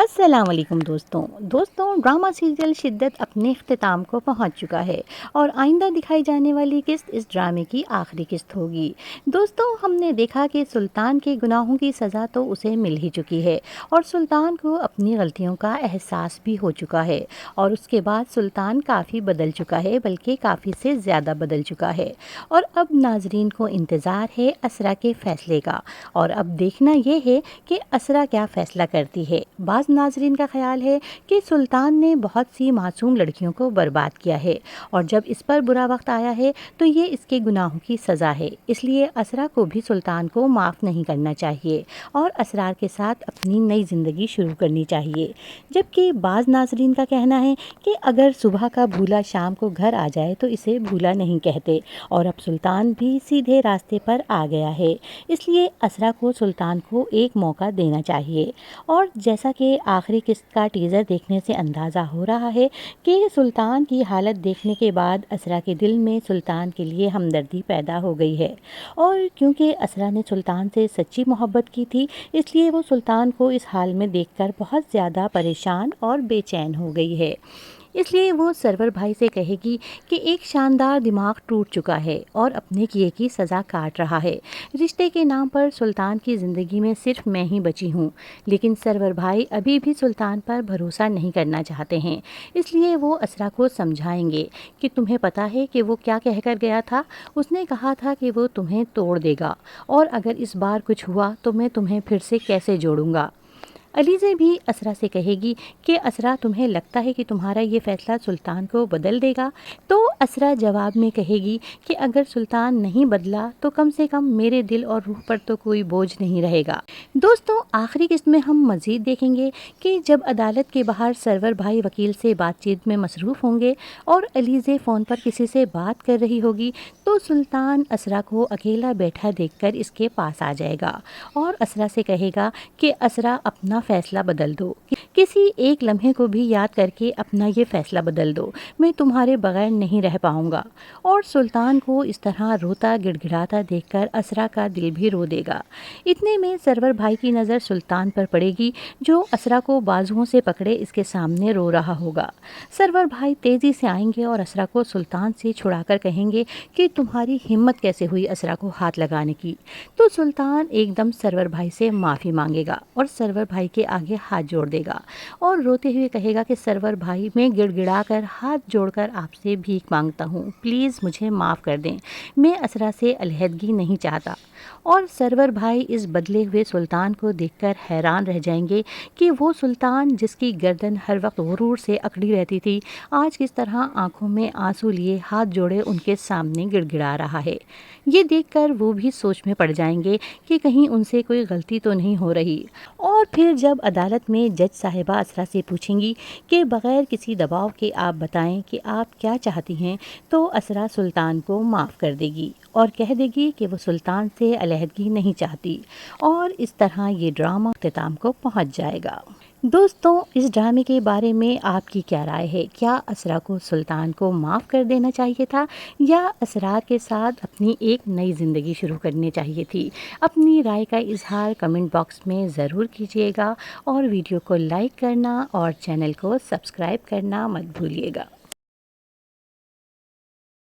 السلام علیکم دوستوں ڈرامہ سیریل شدت اپنے اختتام کو پہنچ چکا ہے اور آئندہ دکھائی جانے والی قسط اس ڈرامے کی آخری قسط ہوگی۔ دوستوں ہم نے دیکھا کہ سلطان کے گناہوں کی سزا تو اسے مل ہی چکی ہے اور سلطان کو اپنی غلطیوں کا احساس بھی ہو چکا ہے اور اس کے بعد سلطان کافی بدل چکا ہے، بلکہ کافی سے زیادہ بدل چکا ہے اور اب ناظرین کو انتظار ہے اسرا کے فیصلے کا اور اب دیکھنا یہ ہے کہ اسرا کیا فیصلہ کرتی ہے۔ بعض ناظرین کا خیال ہے کہ سلطان نے بہت سی معصوم لڑکیوں کو برباد کیا ہے اور جب اس پر برا وقت آیا ہے تو یہ اس کے گناہوں کی سزا ہے، اس لیے اسرا کو بھی سلطان کو معاف نہیں کرنا چاہیے اور اسرار کے ساتھ اپنی نئی زندگی شروع کرنی چاہیے۔ جبکہ بعض ناظرین کا کہنا ہے کہ اگر صبح کا بھولا شام کو گھر آ جائے تو اسے بھولا نہیں کہتے اور اب سلطان بھی سیدھے راستے پر آ گیا ہے، اس لیے اسرا کو سلطان کو ایک موقع دینا چاہیے۔ اور جیسا کہ آخری قسط کا ٹیزر دیکھنے سے اندازہ ہو رہا ہے کہ سلطان کی حالت دیکھنے کے بعد اسرا کے دل میں سلطان کے لیے ہمدردی پیدا ہو گئی ہے اور کیونکہ اسرا نے سلطان سے سچی محبت کی تھی، اس لیے وہ سلطان کو اس حال میں دیکھ کر بہت زیادہ پریشان اور بے چین ہو گئی ہے۔ اس لیے وہ سرور بھائی سے کہے گی کہ ایک شاندار دماغ ٹوٹ چکا ہے اور اپنے کیے کی سزا کاٹ رہا ہے۔ رشتے کے نام پر سلطان کی زندگی میں صرف میں ہی بچی ہوں، لیکن سرور بھائی ابھی بھی سلطان پر بھروسہ نہیں کرنا چاہتے ہیں، اس لیے وہ اسرا کو سمجھائیں گے کہ تمہیں پتہ ہے کہ وہ کیا کہہ کر گیا تھا۔ اس نے کہا تھا کہ وہ تمہیں توڑ دے گا اور اگر اس بار کچھ ہوا تو میں تمہیں پھر سے کیسے جوڑوں گا۔ علیزے بھی اسرا سے کہے گی کہ اسرا تمہیں لگتا ہے کہ تمہارا یہ فیصلہ سلطان کو بدل دے گا؟ تو اسرا جواب میں کہے گی کہ اگر سلطان نہیں بدلا تو کم سے کم میرے دل اور روح پر تو کوئی بوجھ نہیں رہے گا۔ دوستوں آخری قسط میں ہم مزید دیکھیں گے کہ جب عدالت کے باہر سرور بھائی وکیل سے بات چیت میں مصروف ہوں گے اور علیزے فون پر کسی سے بات کر رہی ہوگی تو سلطان اسرا کو اکیلا بیٹھا دیکھ کر اس کے پاس آ جائے گا اور اسرا سے کہے گا کہ اسرا اپنا فیصلہ بدل دو، کسی ایک لمحے کو بھی یاد کر کے اپنا یہ فیصلہ بدل دو، میں تمہارے بغیر نہیں رہ پاؤں گا۔ اور سلطان کو اس طرح روتا گڑ گڑاتا دیکھ کر اسرا کا دل بھی رو دے گا۔ اتنے میں سرور بھائی کی نظر سلطان پر پڑے گی جو اسرا کو بازوؤں سے پکڑے اس کے سامنے رو رہا ہوگا۔ سرور بھائی تیزی سے آئیں گے اور اسرا کو سلطان سے چھڑا کر کہیں گے کہ تمہاری ہمت کیسے ہوئی اسرا کو ہاتھ لگانے کی؟ تو سلطان ایک دم سرور بھائی سے معافی مانگے گا اور سرور بھائی کے آگے ہاتھ جوڑ دے گا اور روتے ہوئے کہے گا کہ سرور بھائی میں گڑ گڑا کر ہاتھ جوڑ کر آپ سے بھیک مانگتا ہوں، پلیز مجھے معاف کر دیں، میں اسرا سے علیحدگی نہیں چاہتا۔ اور سرور بھائی اس بدلے ہوئے سلطان کو دیکھ کر حیران رہ جائیں گے کہ وہ سلطان جس کی گردن ہر وقت غرور سے اکڑی رہتی تھی آج کس طرح آنکھوں میں آنسو لیے ہاتھ جوڑے ان کے سامنے گڑ گڑا رہا ہے۔ یہ دیکھ کر وہ بھی سوچ میں پڑ جائیں گے کہ کہیں ان سے کوئی غلطی تو نہیں ہو رہی۔ اور پھر جب عدالت میں جج صاحبہ اسرا سے پوچھیں گی کہ بغیر کسی دباؤ کے آپ بتائیں کہ آپ کیا چاہتی ہیں، تو اسرا سلطان کو معاف کر دے گی اور کہہ دے گی کہ وہ سلطان سے علیحدگی نہیں چاہتی اور اس طرح یہ ڈرامہ اختتام کو پہنچ جائے گا۔ دوستوں اس ڈرامے کے بارے میں آپ کی کیا رائے ہے؟ کیا اسرا کو سلطان کو معاف کر دینا چاہیے تھا یا اسرار کے ساتھ اپنی ایک نئی زندگی شروع کرنی چاہیے تھی؟ اپنی رائے کا اظہار کمنٹ باکس میں ضرور کیجیے گا اور ویڈیو کو لائک کرنا اور چینل کو سبسکرائب کرنا مت بھولیے گا۔